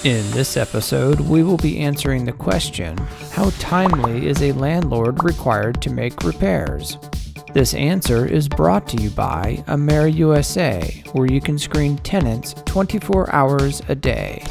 In this episode, we will be answering the question, how timely is a landlord required to make repairs? This answer is brought to you by AmeriUSA, where you can screen tenants 24 hours a day.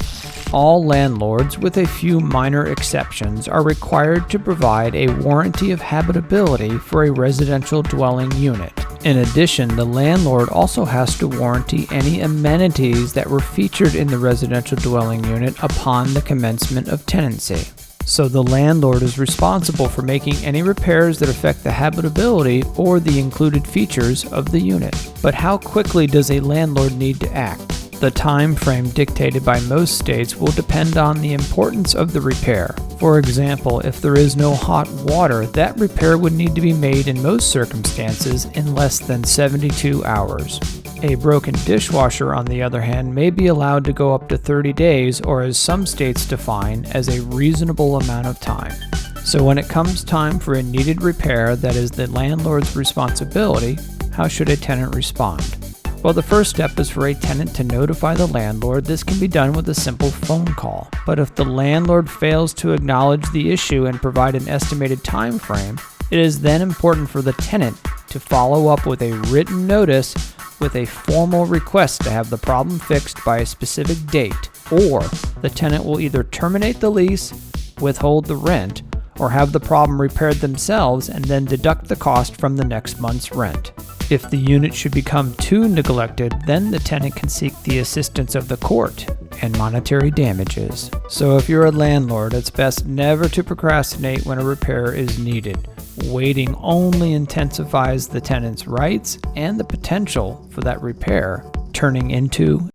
All landlords, with a few minor exceptions, are required to provide a warranty of habitability for a residential dwelling unit. In addition, the landlord also has to warranty any amenities that were featured in the residential dwelling unit upon the commencement of tenancy. So the landlord is responsible for making any repairs that affect the habitability or the included features of the unit. But how quickly does a landlord need to act? The time frame dictated by most states will depend on the importance of the repair. For example, if there is no hot water, that repair would need to be made in most circumstances in less than 72 hours. A broken dishwasher, on the other hand, may be allowed to go up to 30 days, or as some states define, as a reasonable amount of time. So when it comes time for a needed repair that is the landlord's responsibility, how should a tenant respond? Well, the first step is for a tenant to notify the landlord. This can be done with a simple phone call. But if the landlord fails to acknowledge the issue and provide an estimated time frame, it is then important for the tenant to follow up with a written notice with a formal request to have the problem fixed by a specific date, or the tenant will either terminate the lease, withhold the rent, or have the problem repaired themselves and then deduct the cost from the next month's rent. If the unit should become too neglected, then the tenant can seek the assistance of the court and monetary damages. So if you're a landlord, it's best never to procrastinate when a repair is needed. Waiting only intensifies the tenant's rights and the potential for that repair turning into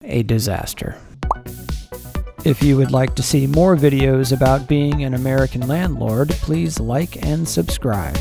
a disaster. If you would like to see more videos about being an American landlord, please like and subscribe.